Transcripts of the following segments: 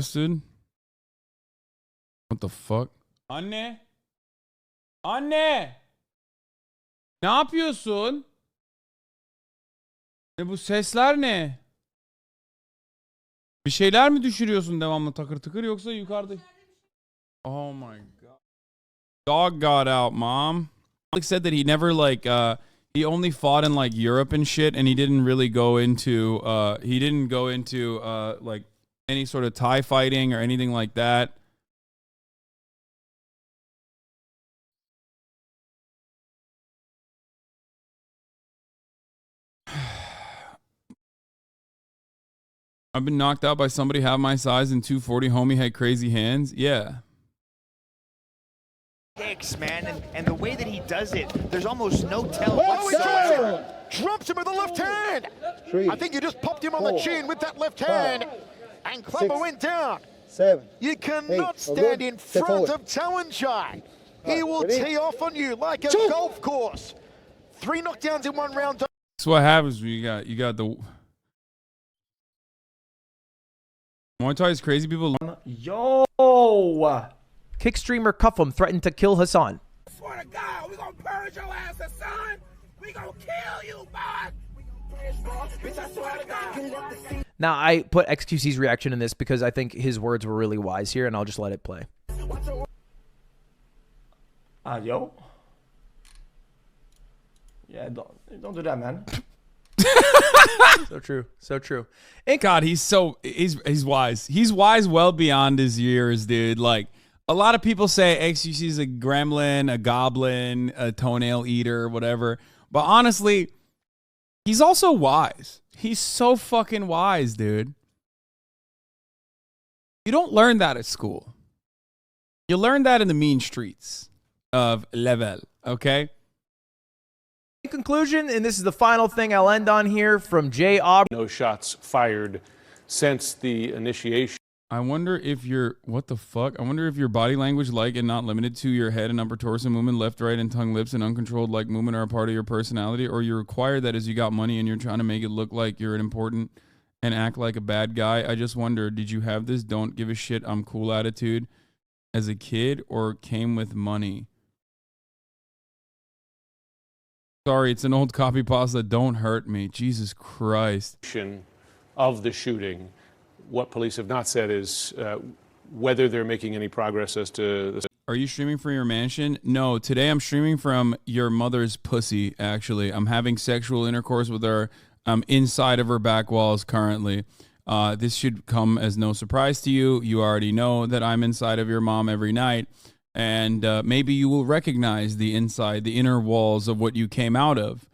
arrested. What the fuck? Anne? Anne! Ne yapıyorsun? Bu sesler ne? Bir şeyler mi düşürüyorsun devamlı takır tıkır yoksa yukarıda? Oh my god. Dog got out, mom. Alex said that he never he only fought in like Europe and shit, and he didn't really go into like any sort of Thai fighting or anything like that. I've been knocked out by somebody half my size and 240. Homie had crazy hands. Yeah. Kicks, man, and the way that he does it, there's almost no tell whatsoever. Drops him with the left hand. I think you just popped him on the chin with that left hand. And Clubber went down. 7. You cannot stand in front of Tawanchai. He will tee off on you like a golf course. 3 knockdowns in 1 round. That's what happens when you got the Muay Thai is crazy people. Yo! Kick streamer Cuffham threatened to kill Hasan. Swear to God, we gonna purge your ass, Hasan. We gonna kill you, boy. Bitch, I swear to God. Now, I put XQC's reaction in this because I think his words were really wise here, and I'll just let it play. Yo. Yeah, don't do that, man. So true. So true. God, he's wise. He's wise well beyond his years, dude. Like, a lot of people say XQC's a gremlin, a goblin, a toenail eater, whatever. But honestly, he's also wise. He's so fucking wise, dude. You don't learn that at school. You learn that in the mean streets of Level, okay? In conclusion, and this is the final thing I'll end on here from Jay Aubrey. No shots fired since the initiation. I wonder if what the fuck? I wonder if your body language, like and not limited to your head and upper torso movement, left, right, and tongue, lips, and uncontrolled like movement are a part of your personality, or you require that as you got money and you're trying to make it look like you're an important and act like a bad guy. I just wonder, did you have this don't give a shit, I'm cool attitude as a kid, or came with money? Sorry, it's an old copy pasta. Don't hurt me. Jesus Christ. Of the shooting. What police have not said is whether they're making any progress as to this. Are you streaming from your mansion? No, today I'm streaming from your mother's pussy, actually. I'm having sexual intercourse with her. I'm inside of her back walls currently. This should come as no surprise to you. You already know that I'm inside of your mom every night. And maybe you will recognize the inner walls of what you came out of.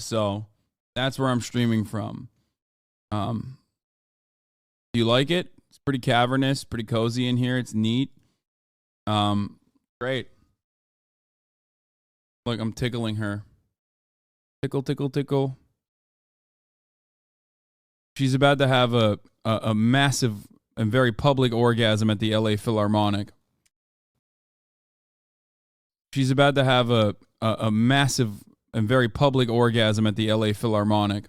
So that's where I'm streaming from. Do you like it? It's pretty cavernous, pretty cozy in here. It's neat. Great. Look, I'm tickling her. Tickle, tickle, tickle. She's about to have a massive and very public orgasm at the LA Philharmonic. She's about to have a massive and very public orgasm at the LA Philharmonic.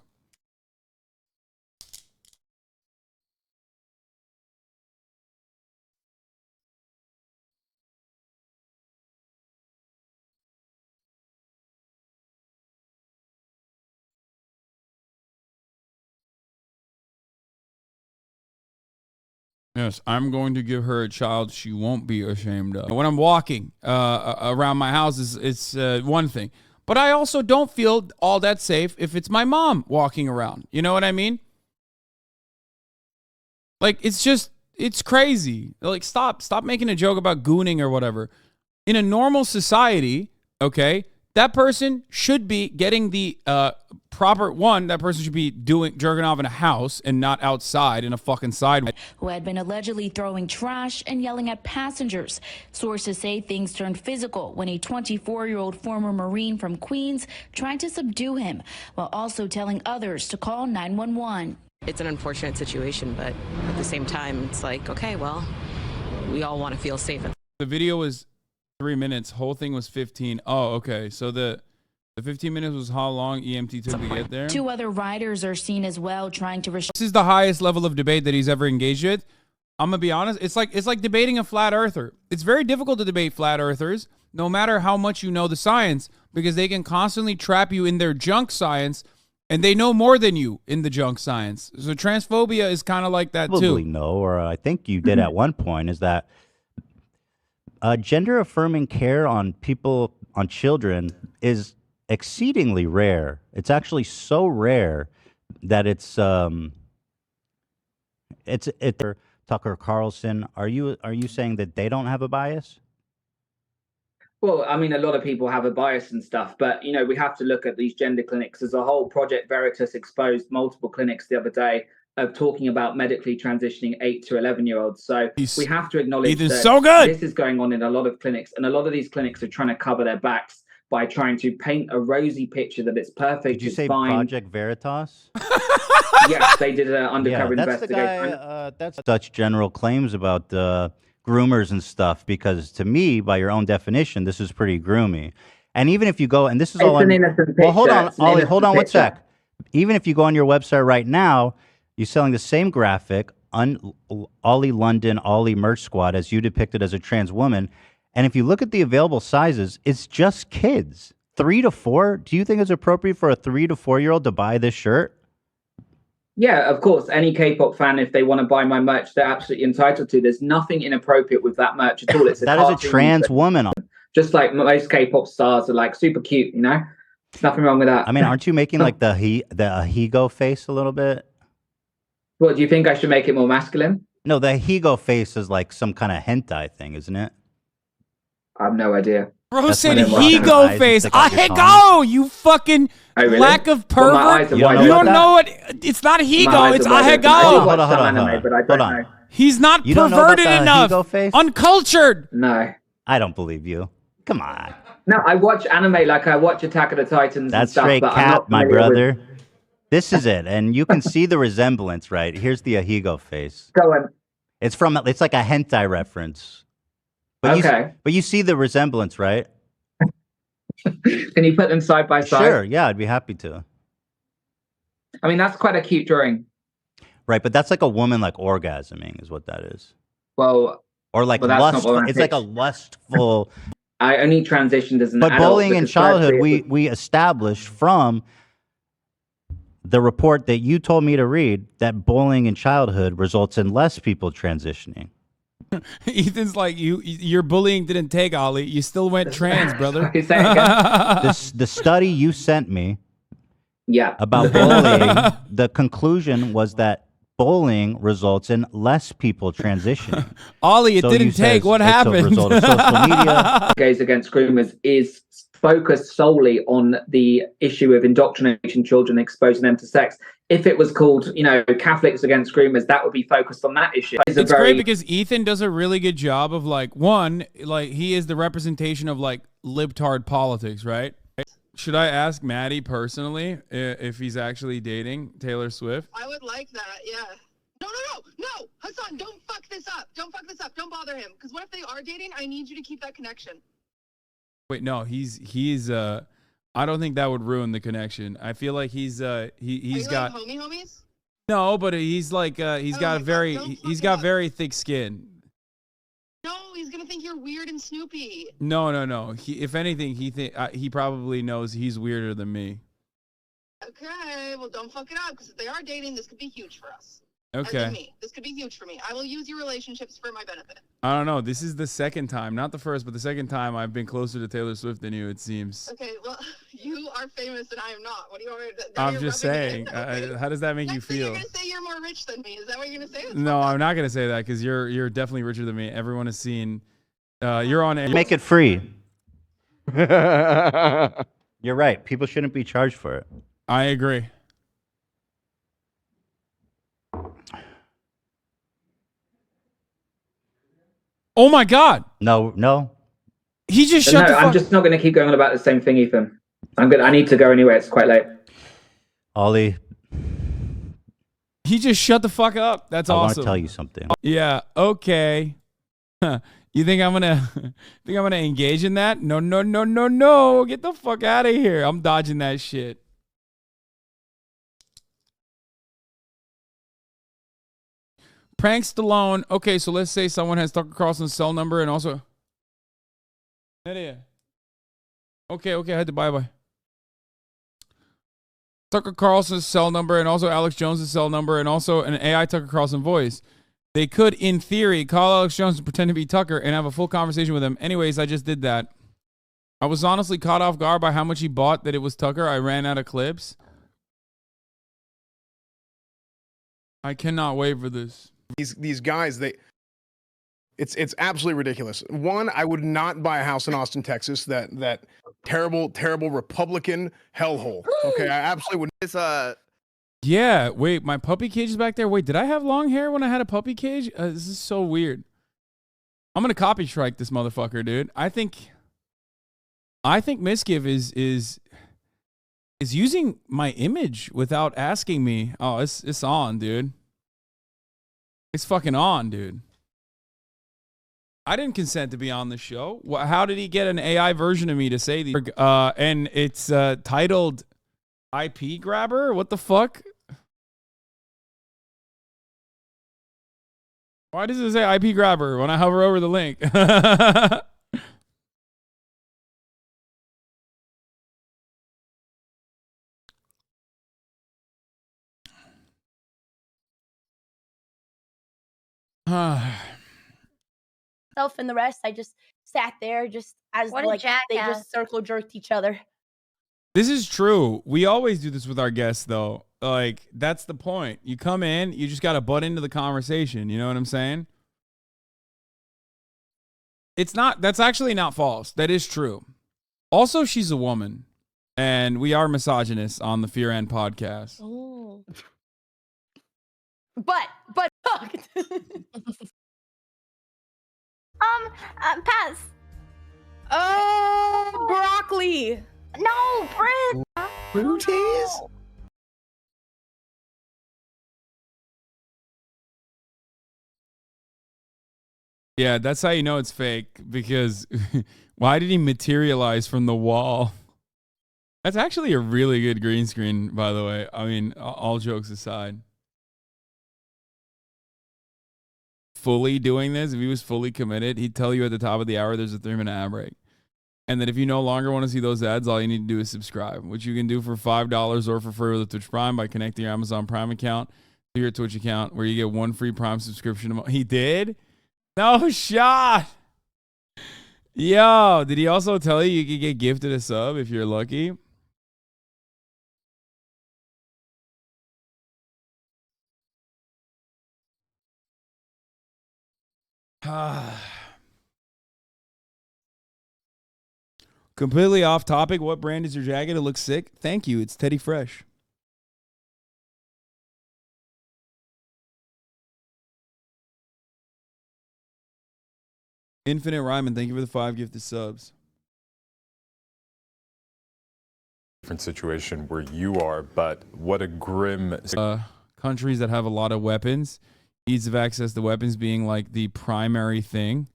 Yes, I'm going to give her a child she won't be ashamed of. When I'm walking around my house, it's one thing. But I also don't feel all that safe if it's my mom walking around. You know what I mean? Like, it's crazy. Like, stop making a joke about gooning or whatever. In a normal society, okay, that person should be getting the proper one. That person should be jerking off in a house and not outside in a fucking sidewalk. Who had been allegedly throwing trash and yelling at passengers. Sources say things turned physical when a 24-year-old former Marine from Queens tried to subdue him while also telling others to call 911. It's an unfortunate situation, but at the same time, it's like, okay, well, we all want to feel safe. The video was 3 minutes. Whole thing was 15. Oh, okay. So the 15 minutes was how long EMT took to get there? 2 other riders are seen as well trying to This is the highest level of debate that he's ever engaged with. I'm gonna be honest. It's like debating a flat earther. It's very difficult to debate flat earthers, no matter how much you know the science, because they can constantly trap you in their junk science, and they know more than you in the junk science. So transphobia is kind of like that Probably too. no, or I think you did at one point. Is that gender affirming care on people, on children, is exceedingly rare. It's actually so rare that it's Tucker Carlson. Are you saying that they don't have a bias? Well, I mean, a lot of people have a bias and stuff, but, you know, we have to look at these gender clinics as a whole. Project Veritas exposed multiple clinics the other day of talking about medically transitioning 8 to 11-year-olds. So we have to acknowledge that this is going on in a lot of clinics, and a lot of these clinics are trying to cover their backs by trying to paint a rosy picture that it's perfect. Did you say fine. Project Veritas? Yes, they did an undercover investigation. That's Dutch general claims about groomers and stuff, because to me, by your own definition, this is pretty groomy. And even if you go, and this is all an innocent well, hold picture. on, It's an Ollie, innocent hold on one picture. sec. Even if you go on your website right now, you're selling the same graphic, Oli London, Oli Merch Squad, as you depicted as a trans woman. And if you look at the available sizes, it's just kids. 3 to 4. Do you think it's appropriate for a 3 to 4-year-old to buy this shirt? Yeah, of course. Any K-pop fan, if they want to buy my merch, they're absolutely entitled to. There's nothing inappropriate with that merch at all. It's That is a trans woman. Just like most K-pop stars are like super cute, you know? There's nothing wrong with that. I mean, aren't you making like the Higo face a little bit? What, do you think I should make it more masculine? No, the Higo face is like some kind of hentai thing, isn't it? I have no idea. Bro said Higo face. Ahigo, you fucking lack of pervert. You don't know what? It's not Higo, it's Ahigo. Hold on. He's not You don't know about perverted the enough. Higo face? Uncultured. No. I don't believe you. Come on. No, I watch anime like I watch Attack of the Titans and That's stuff, straight but I'm cap, not my familiar with- brother. This is it, and you can see the resemblance, right? Here's the Ahigo face. Go on. It's like a hentai reference. But you see the resemblance, right? Can you put them side by side? Sure, yeah, I'd be happy to. I mean, that's quite a cute drawing. Right, but that's like a woman like orgasming is what that is. Well, or like that's not lust. what I It's like a picked. lustful. I only transitioned as an But adult bullying in because childhood, firstly, we established from the report that you told me to read that bullying in childhood results in less people transitioning. Ethan's like, your bullying didn't take, Ollie. You still went trans, brother. The study you sent me about bullying, the conclusion was that bullying results in less people transitioning. Ollie, it So didn't you take. says What it's a happened? result of social media. Gays Against Groomers is focused solely on the issue of indoctrinating children, exposing them to sex. If it was called, you know, Catholics Against Groomers, that would be focused on that issue. It's great because Ethan does a really good job of like, one, like he is the representation of like libtard politics, right? Should I ask Maddie personally if he's actually dating Taylor Swift? I would like that, yeah. No, Hasan, don't fuck this up. Don't fuck this up. Don't bother him. Because what if they are dating? I need you to keep that connection. Wait, no, he's I don't think that would ruin the connection. I feel like he's got like homies? No, but he's like he's got very thick skin. No, he's gonna think you're weird and Snoopy. No. If anything, he probably knows he's weirder than me. Okay, well, don't fuck it up, because if they are dating, this could be huge for us. Okay. As in me. This could be huge for me. I will use your relationships for my benefit. I don't know. This is the second time, not the first, but the second time I've been closer to Taylor Swift than you, it seems. Okay, well, you are famous and I am not. What do you want me to do? I'm just saying. How does that make you feel? You're gonna say you're more rich than me. Is that what you're gonna say? No, I'm not gonna say that because you're definitely richer than me. Everyone has seen. You're on. Make it free. You're right. People shouldn't be charged for it. I agree. Oh my God! No. He just shut the fuck. I'm just not going to keep going on about the same thing, Ethan. I need to go anyway. It's quite late. Ollie. He just shut the fuck up. That's awesome. I want to tell you something. Yeah. Okay. You think I'm gonna engage in that? No. Get the fuck out of here. I'm dodging that shit. Prank Stallone. Okay, so let's say someone has Tucker Carlson's cell number and also. Okay, I had to bye. Tucker Carlson's cell number and also Alex Jones's cell number and also an AI Tucker Carlson voice. They could, in theory, call Alex Jones and pretend to be Tucker and have a full conversation with him. Anyways, I just did that. I was honestly caught off guard by how much he bought that it was Tucker. I ran out of clips. I cannot wait for this. These guys, it's absolutely ridiculous. One, I would not buy a house in Austin, Texas. That terrible Republican hellhole. Okay, I absolutely would. It's Yeah, wait, my puppy cage is back there. Wait, did I have long hair when I had a puppy cage? This is so weird. I'm gonna copy strike this motherfucker, dude. I think Miskiv is using my image without asking me. Oh, it's on, dude. It's fucking on, dude. I didn't consent to be on the show. How did he get an AI version of me to say these? And it's titled IP Grabber? What the fuck? Why does it say IP Grabber when I hover over the link? Self and the rest, I just sat there just as What a like they jackass. just circle jerked each other. This is true. We always do this with our guests, though. Like, that's the point. You come in, you just got to butt into the conversation. You know what I'm saying? That's actually not false. That is true. Also, she's a woman. And we are misogynists on the Fear End podcast. Oh. But Pass. oh, broccoli. No, Brit. Booties? Yeah, that's how you know it's fake. Because why did he materialize from the wall? That's actually a really good green screen, by the way. I mean, all jokes aside. Fully doing this, if he was fully committed, he'd tell you at the top of the hour there's a 3-minute ad break. And that if you no longer want to see those ads, all you need to do is subscribe, which you can do for $5 or for free with Twitch Prime by connecting your Amazon Prime account to your Twitch account, where you get 1 free Prime subscription a month. He did? No shot. Yo, did he also tell you could get gifted a sub if you're lucky? Completely off topic. What brand is your jacket? It looks sick. Thank you. It's Teddy Fresh. Infinite Ryman, thank you for the 5 gifted subs. Different situation where you are, but what a grim countries that have a lot of weapons, ease of access to weapons being like the primary thing.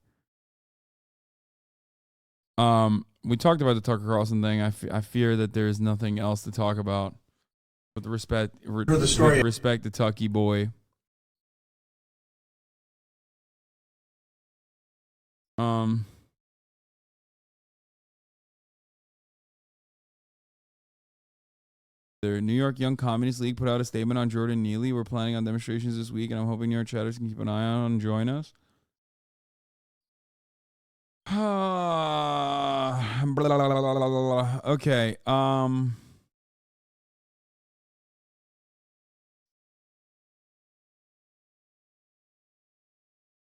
We talked about the Tucker Carlson thing. I fear that there's nothing else to talk about with respect to Tucky boy. The New York Young Communist League put out a statement on Jordan Neely. We're planning on demonstrations this week, and I'm hoping New York chatters can keep an eye on and join us. Okay.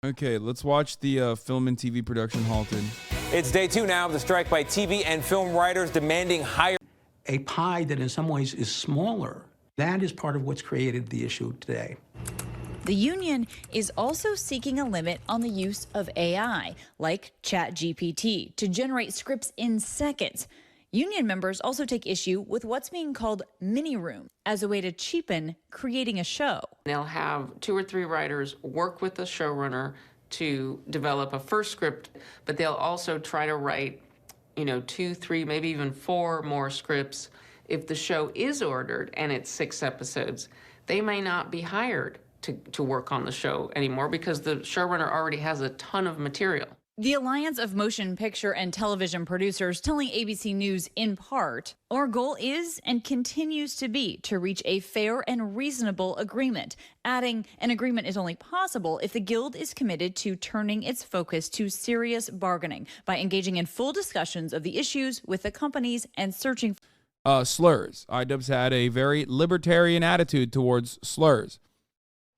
Okay, let's watch the film and TV production halted. It's day 2 now of the strike by TV and film writers demanding higher. A pie that in some ways is smaller. That is part of what's created the issue today. The union is also seeking a limit on the use of AI, like ChatGPT, to generate scripts in seconds. Union members also take issue with what's being called mini room as a way to cheapen creating a show. They'll have 2 or 3 writers work with the showrunner to develop a first script, but they'll also try to write, 2, 3, maybe even 4 more scripts. If the show is ordered and it's 6 episodes, they may not be hired to work on the show anymore because the showrunner already has a ton of material. The Alliance of Motion Picture and Television Producers telling ABC News in part, our goal is and continues to be to reach a fair and reasonable agreement, adding an agreement is only possible if the Guild is committed to turning its focus to serious bargaining by engaging in full discussions of the issues with the companies and searching slurs. iDubbbz had a very libertarian attitude towards slurs.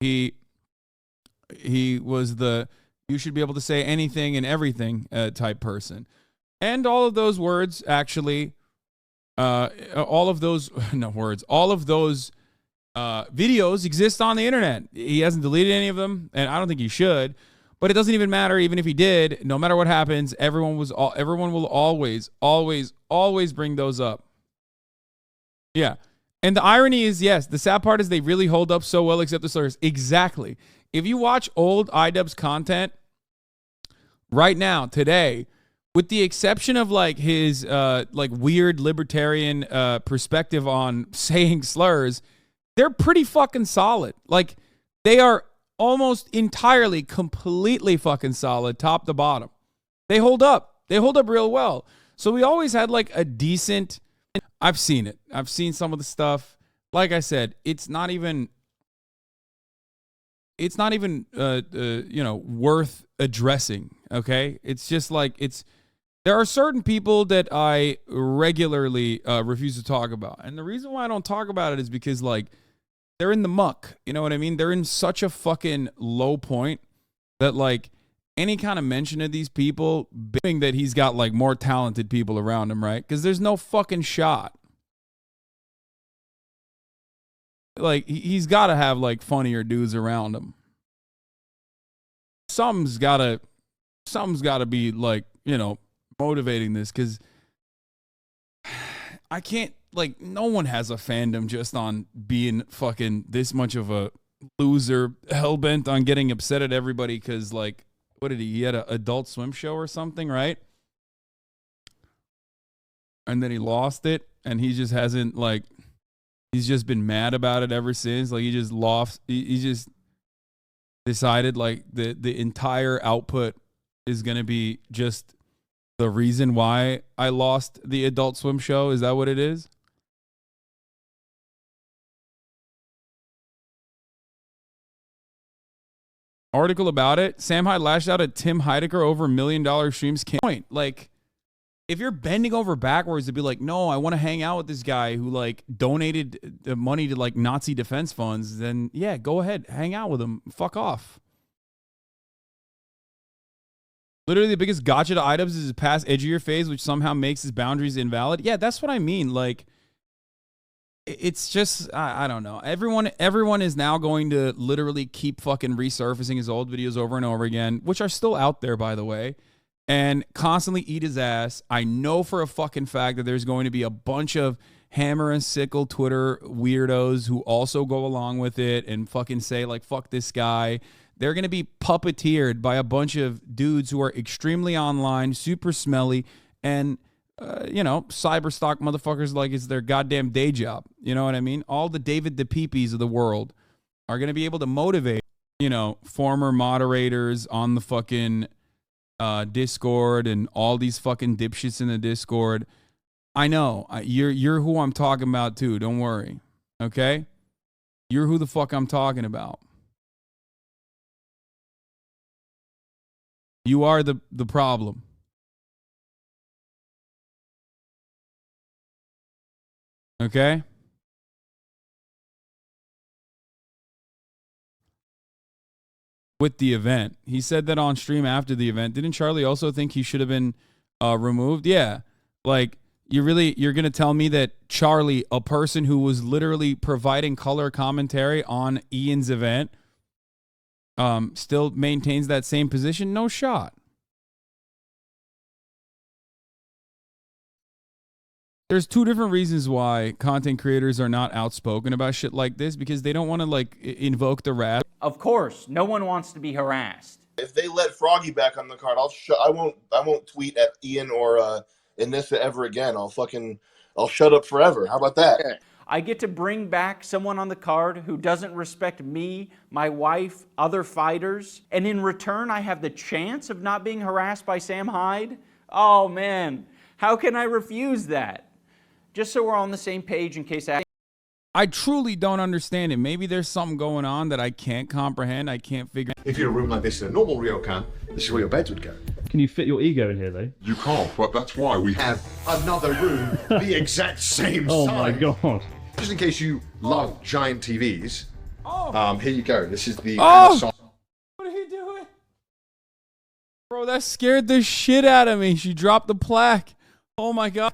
He was the you should be able to say anything and everything type person. And all of those words actually, all of those videos exist on the internet. He hasn't deleted any of them, and I don't think he should. But it doesn't even matter. Even if he did, no matter what happens, everyone will always bring those up. Yeah. And the irony is, yes, the sad part is they really hold up so well except the slurs. Exactly. If you watch old iDubbbz content right now, today, with the exception of like his like weird libertarian perspective on saying slurs, they're pretty fucking solid. Like they are almost entirely, completely fucking solid, top to bottom. They hold up. They hold up real well. So we always had like a decent. I've seen it. I've seen some of the stuff. Like I said, it's not even worth addressing. Okay. It's just like, there are certain people that I regularly refuse to talk about. And the reason why I don't talk about it is because like they're in the muck. You know what I mean? They're in such a fucking low point that like any kind of mention of these people, being that he's got like more talented people around him, right? Because there's no fucking shot. Like he's got to have like funnier dudes around him. Something's gotta be like, you know, motivating this, because I can't, like, no one has a fandom just on being fucking this much of a loser, hell-bent on getting upset at everybody because, like, what did he had an Adult Swim show or something, right? And then he lost it, and he just hasn't, like, he's just been mad about it ever since. Like, he just decided like the entire output is going to be just the reason why I lost the Adult Swim show. Is that what it is? Article about it. Sam Hyde lashed out at Tim Heidecker over $1 million streams. Point. Like, if you're bending over backwards to be like, no, I want to hang out with this guy who like donated the money to like Nazi defense funds, then yeah, go ahead, hang out with him. Fuck off. Literally, the biggest gotcha to iDubbbz is his past edgier phase, which somehow makes his boundaries invalid. Yeah, that's what I mean. Like, it's just, I don't know. Everyone is now going to literally keep fucking resurfacing his old videos over and over again, which are still out there, by the way, and constantly eat his ass. I know for a fucking fact that there's going to be a bunch of hammer and sickle Twitter weirdos who also go along with it and fucking say, like, fuck this guy. They're going to be puppeteered by a bunch of dudes who are extremely online, super smelly, and, cyberstock motherfuckers like it's their goddamn day job. You know what I mean? All the David DePeepes of the world are going to be able to motivate, former moderators on the fucking Discord and all these fucking dipshits in the Discord. I know. You're who I'm talking about, too. Don't worry. Okay? You're who the fuck I'm talking about. You are the problem. Okay? With the event. He said that on stream after the event. Didn't Charlie also think he should have been removed? Yeah. Like, you're going to tell me that Charlie, a person who was literally providing color commentary on Ian's event, still maintains that same position? No shot. There's two different reasons why content creators are not outspoken about shit like this, because they don't want to like invoke the wrath. Of course, no one wants to be harassed. If they let Froggy back on the card, I won't tweet at Ian or Anissa ever again. I'll shut up forever. How about that? I get to bring back someone on the card who doesn't respect me, my wife, other fighters, and in return, I have the chance of not being harassed by Sam Hyde? Oh man, how can I refuse that? Just so we're on the same page in case I truly don't understand it. Maybe there's something going on that I can't comprehend. I can't figure. If you're in a room like this in a normal ryokan, this is where your beds would go. Can you fit your ego in here, though? You can't, but that's why we have another room the exact same Oh size. my god. Just in case you love giant TVs, here you go. This is the Oh! What are you doing? Bro, that scared the shit out of me. She dropped the plaque. Oh my god.